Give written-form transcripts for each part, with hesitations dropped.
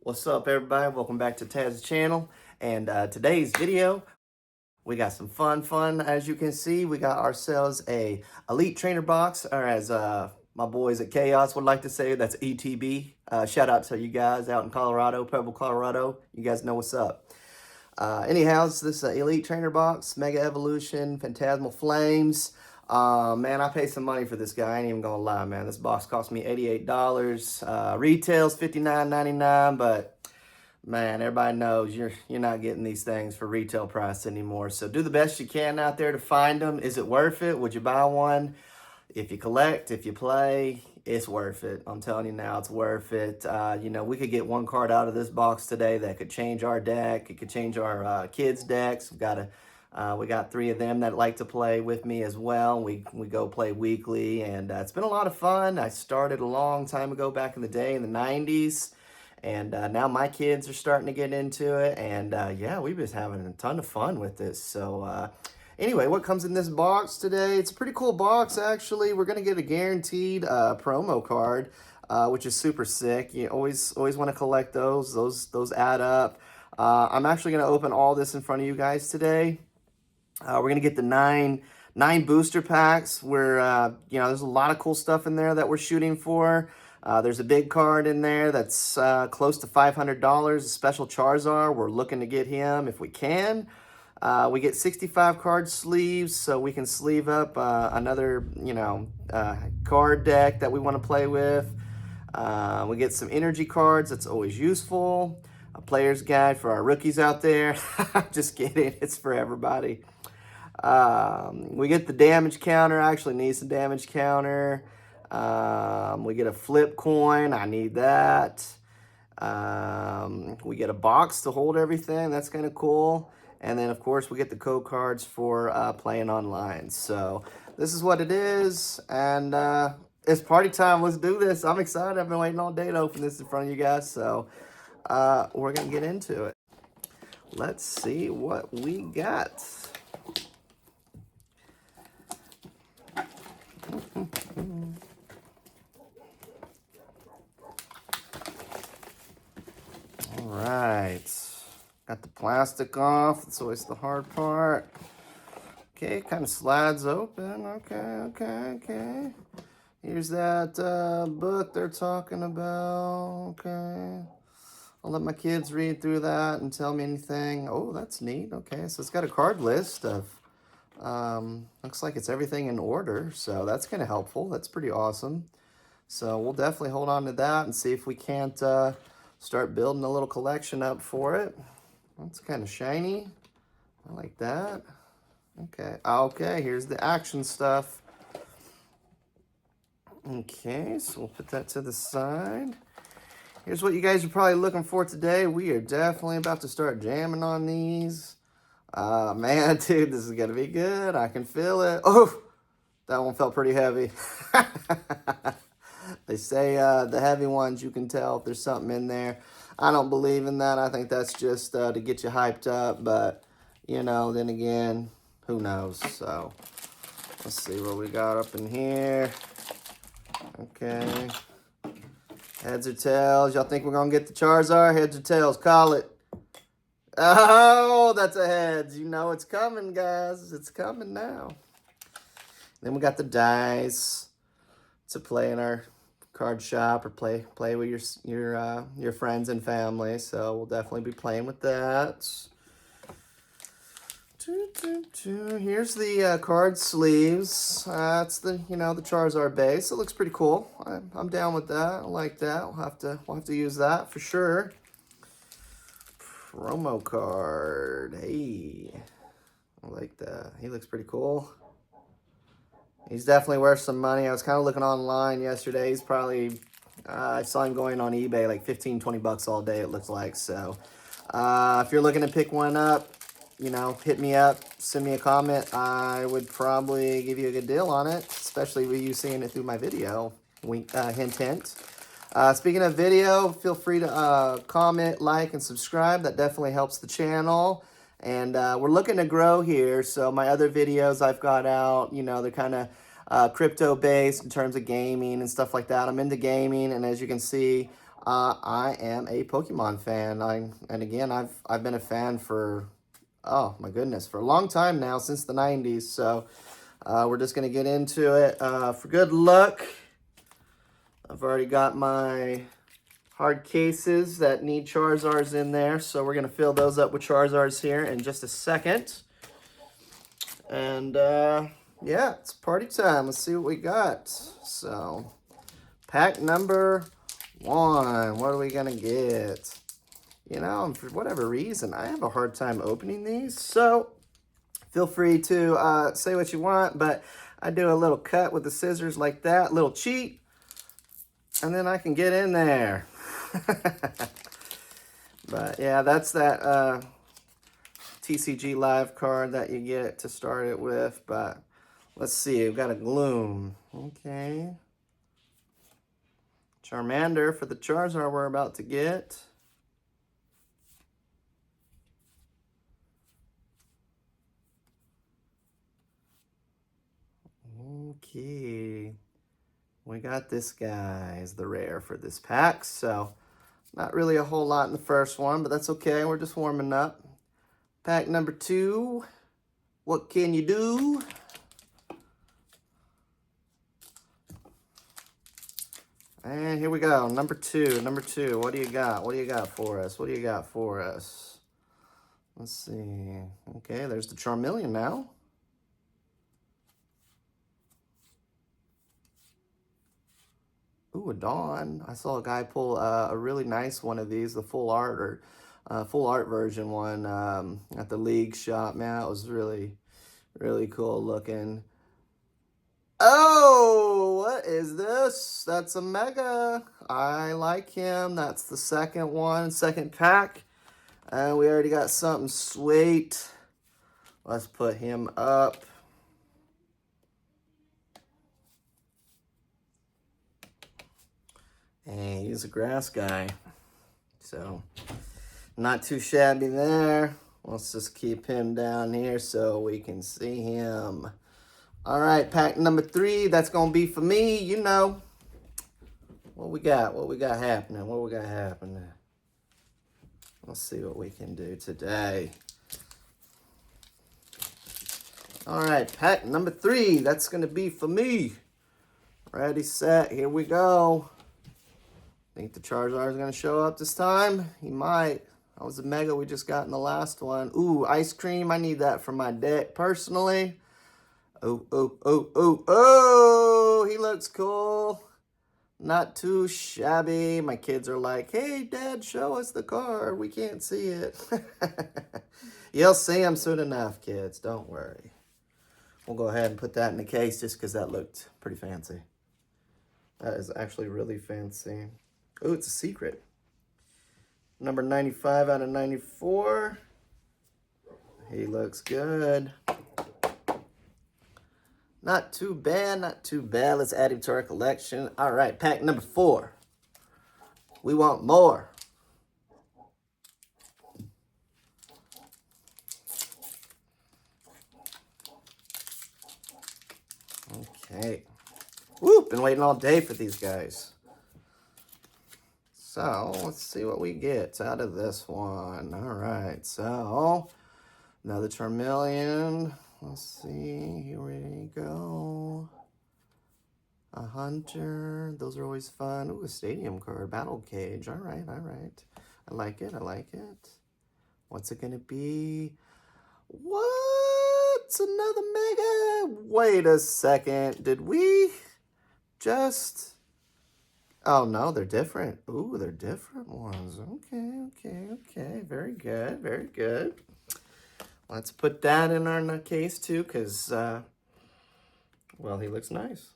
What's up, everybody? Welcome back to Taz's channel. And today's video, we got some fun. As you can see, we got ourselves a Elite Trainer box, or as my boys at Chaos would like to say, that's ETB. Shout out to you guys out in Colorado, Pueblo, Colorado. You guys know what's up. Anyhow, it's this Elite Trainer box, Mega Evolution, Phantasmal Flames. Man, I paid some money for this guy. I ain't even gonna lie, man. This box cost me $88. Retails $59.99, but man, everybody knows you're not getting these things for retail price anymore. So do the best you can out there to find them. Is it worth it? Would you buy one? If you collect, if you play, it's worth it. I'm telling you now, it's worth it. We could get one card out of this box today that could change our deck. It could change our kids' decks. We got 3 of them that like to play with me as well. We go play weekly, and it's been a lot of fun. I started a long time ago, back in the day, in the 90s. And now my kids are starting to get into it. And yeah, we've been having a ton of fun with this. So anyway, what comes in this box today? It's a pretty cool box, actually. We're going to get a guaranteed promo card, which is super sick. You always want to collect those. Those add up. I'm actually going to open all this in front of you guys today. We're going to get the nine booster packs where, there's a lot of cool stuff in there that we're shooting for. There's a big card in there that's close to $500, a special Charizard. We're looking to get him if we can. We get 65 card sleeves, so we can sleeve up another, card deck that we want to play with. We get some energy cards. That's always useful. A player's guide for our rookies out there. Just kidding. It's for everybody. We get the damage counter. I actually need some damage counter. We get a flip coin. I need that. We get a box to hold everything. That's kind of cool. And then, of course, we get the code cards for playing online. So this is what it is. And it's party time. Let's do this. I'm excited. I've been waiting all day to open this in front of you guys. So we're going to get into it. Let's see what we got. All right, got the plastic off. That's always the hard part. Okay, kind of slides open. Okay. Here's that book they're talking about. Okay, I'll let my kids read through that and tell me anything. Oh, that's neat. Okay, so it's got a card list of, looks like it's everything in order. So that's kind of helpful. That's pretty awesome. So we'll definitely hold on to that and see if we can't start building a little collection up for it. That's kind of shiny. I like that. Okay, here's the action stuff. Okay, so we'll put that to the side. Here's what you guys are probably looking for today. We are definitely about to start jamming on these. Man, dude, this is going to be good. I can feel it. Oh, that one felt pretty heavy. They say the heavy ones, you can tell if there's something in there. I don't believe in that. I think that's just to get you hyped up. But, then again, who knows? So, let's see what we got up in here. Okay. Heads or tails? Y'all think we're going to get the Charizard? Heads or tails? Call it. Oh, that's a heads. It's coming, guys. It's coming now. Then we got the dice to play in our card shop or play with your friends and family. So we'll definitely be playing with that. Here's the card sleeves. That's the the Charizard base. It looks pretty cool. I'm down with that. I like that. We'll have to use that for sure. Promo card. Hey, I like that. He looks pretty cool. He's definitely worth some money. I was kind of looking online yesterday. He's probably, I saw him going on eBay like 15, 20 bucks all day, it looks like. So if you're looking to pick one up, hit me up, send me a comment. I would probably give you a good deal on it, especially with you seeing it through my video. Hint. Speaking of video, feel free to comment, like, and subscribe. That definitely helps the channel. And we're looking to grow here. So my other videos I've got out, they're kind of crypto-based in terms of gaming and stuff like that. I'm into gaming, and as you can see, I am a Pokemon fan. And again, I've been a fan for, oh my goodness, for a long time now, since the 90s. So we're just gonna get into it. For good luck, I've already got my hard cases that need Charizards in there, so we're gonna fill those up with Charizards here in just a second. And yeah, it's party time. Let's see what we got. So, pack number 1. What are we gonna get? You know, for whatever reason, I have a hard time opening these, so feel free to say what you want, but I do a little cut with the scissors like that, little cheat, and then I can get in there. But yeah, that's that TCG Live card that you get to start it with. But let's see, we've got a Gloom. Okay. Charmander for the Charizard we're about to get. Okay. We got this guy as the rare for this pack, so not really a whole lot in the first one, but that's okay. We're just warming up. Pack number 2. What can you do? And here we go. Number 2. Number 2. What do you got? What do you got for us? What do you got for us? Let's see. Okay, there's the Charmeleon now. Ooh, a Dawn. I saw a guy pull a really nice one of these, the full art or full art version one at the League shop. Man, it was really, really cool looking. Oh, what is this? That's a Mega. I like him. That's the second one, second pack. And we already got something sweet. Let's put him up. And he's a grass guy. So, not too shabby there. Let's just keep him down here so we can see him. All right, pack number 3. That's going to be for me, you know. What we got? What we got happening? What we got happening? Let's see what we can do today. All right, pack number 3. That's going to be for me. Ready, set, here we go. Think the Charizard is going to show up this time? He might. That was a Mega we just got in the last one. Ooh, Ice Cream. I need that for my deck personally. Oh, oh, oh, oh, oh, he looks cool. Not too shabby. My kids are like, hey, Dad, show us the card. We can't see it. You'll see him soon enough, kids. Don't worry. We'll go ahead and put that in the case just because that looked pretty fancy. That is actually really fancy. Oh, it's a secret. Number 95 out of 94. He looks good. Not too bad, not too bad. Let's add him to our collection. All right, pack number 4. We want more. Okay. Woo, been waiting all day for these guys. So, let's see what we get out of this one. All right, so another Charmeleon. Let's see, here we go. A Hunter, those are always fun. Ooh, a Stadium card, Battle Cage. All right, all right. I like it, I like it. What's it gonna be? What? Another Mega? Wait a second, did we just... Oh, no, they're different. Ooh, they're different ones. Okay, okay, okay. Very good, very good. Let's put that in our case, too, because, well, he looks nice.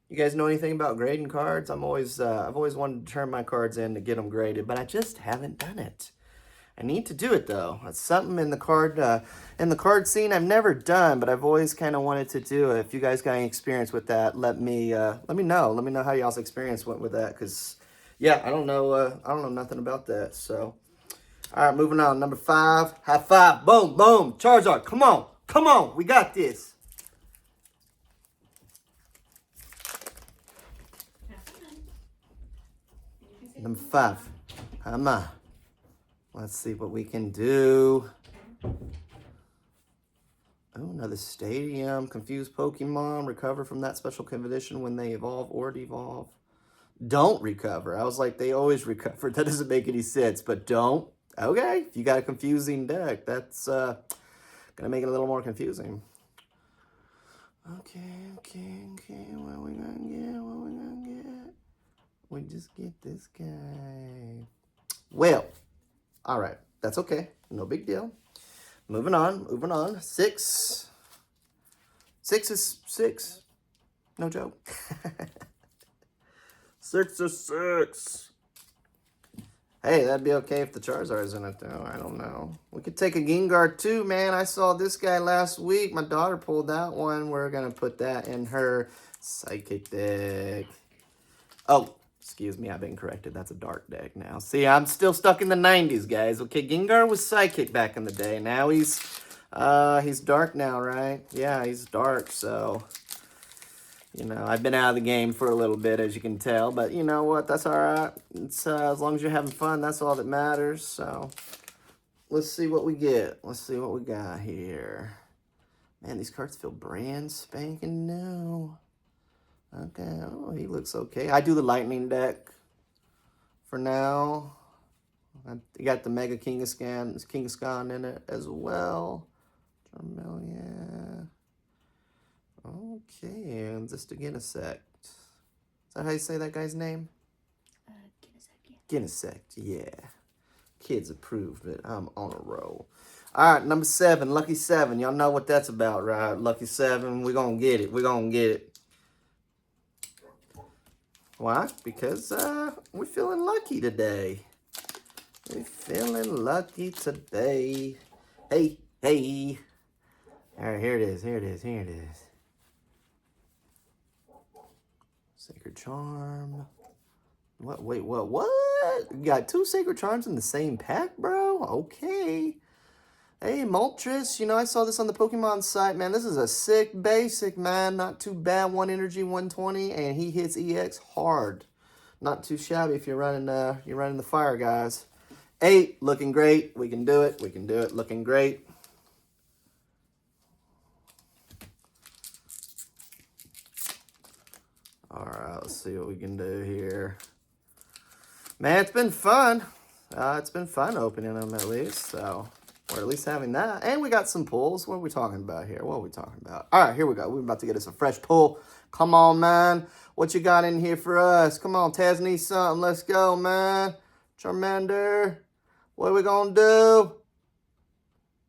You guys know anything about grading cards? I've always wanted to turn my cards in to get them graded, but I just haven't done it. I need to do it, though. It's something in the card scene I've never done, but I've always kind of wanted to do it. If you guys got any experience with that, let me know. Let me know how y'all's experience went with that, because, yeah, I don't know nothing about that, so... All right, moving on. Number 5. High five. Boom, boom. Charizard, come on. Come on. We got this. Number 5. Come on. Let's see what we can do. Oh, another stadium. Confused Pokemon. Recover from that special condition when they evolve or devolve. Don't recover. I was like, they always recover. That doesn't make any sense, but don't. Okay, if you got a confusing deck, that's going to make it a little more confusing. Okay. What we gonna get? We just get this guy. Well, all right. That's okay. No big deal. Moving on. 6. 6 is 6. No joke. 6 is 6. Hey, that'd be okay if the Charizard's in it, though. I don't know. We could take a Gengar, too, man. I saw this guy last week. My daughter pulled that one. We're going to put that in her Psychic deck. Oh, excuse me. I've been corrected. That's a Dark deck now. See, I'm still stuck in the 90s, guys. Okay, Gengar was Psychic back in the day. Now he's Dark now, right? Yeah, he's Dark, so... You know, I've been out of the game for a little bit, as you can tell. But you know what? That's all right. It's, as long as you're having fun, that's all that matters. So, let's see what we get. Let's see what we got here. Man, these cards feel brand spanking new. Okay. Oh, he looks okay. I do the Lightning deck for now. You got the Mega Kangaskhan in it as well. Charmeleon. Okay, and just a Genesect. Is that how you say that guy's name? Genesect, yeah. Kids approved it. I'm on a roll. All right, number 7, Lucky 7. Y'all know what that's about, right? Lucky 7, we're going to get it. We're going to get it. Why? Because we're feeling lucky today. We're feeling lucky today. Hey. All right, here it is. Sacred Charm. What? Wait, what? You got 2 Sacred Charms in the same pack, bro? Okay. Hey, Moltres. You know, I saw this on the Pokemon site, man. This is a sick basic, man. Not too bad. 1 energy, 120, and he hits EX hard. Not too shabby if you're running the fire, guys. 8, looking great. We can do it. Looking great. All right, let's see what we can do here. Man, it's been fun. It's been fun opening them at least, so or at least having that. And we got some pulls. What are we talking about here? All right, here we go. We're about to get us a fresh pull. Come on, man. What you got in here for us? Come on, Taz needs something. Let's go, man. Charmander. What are we going to do?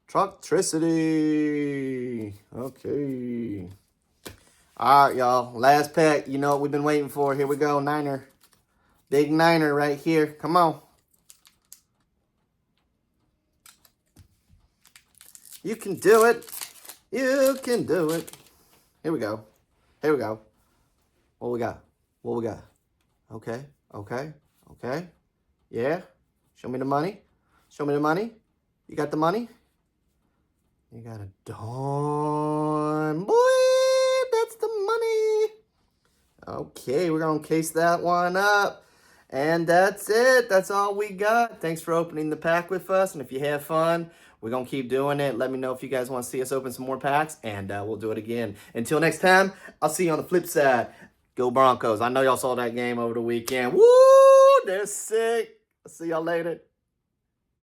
Trucktricity. Okay. All right, y'all. Last pack. You know what we've been waiting for. Here we go. Niner. Big Niner right here. Come on. You can do it. You can do it. Here we go. What we got? Okay. Yeah. Show me the money. You got the money? You got a Dawn. Boy, that's the money. Okay, we're going to case that one up. And that's it. That's all we got. Thanks for opening the pack with us. And if you have fun, we're going to keep doing it. Let me know if you guys want to see us open some more packs. And we'll do it again. Until next time, I'll see you on the flip side. Go Broncos. I know y'all saw that game over the weekend. Woo! They're sick. I'll see y'all later.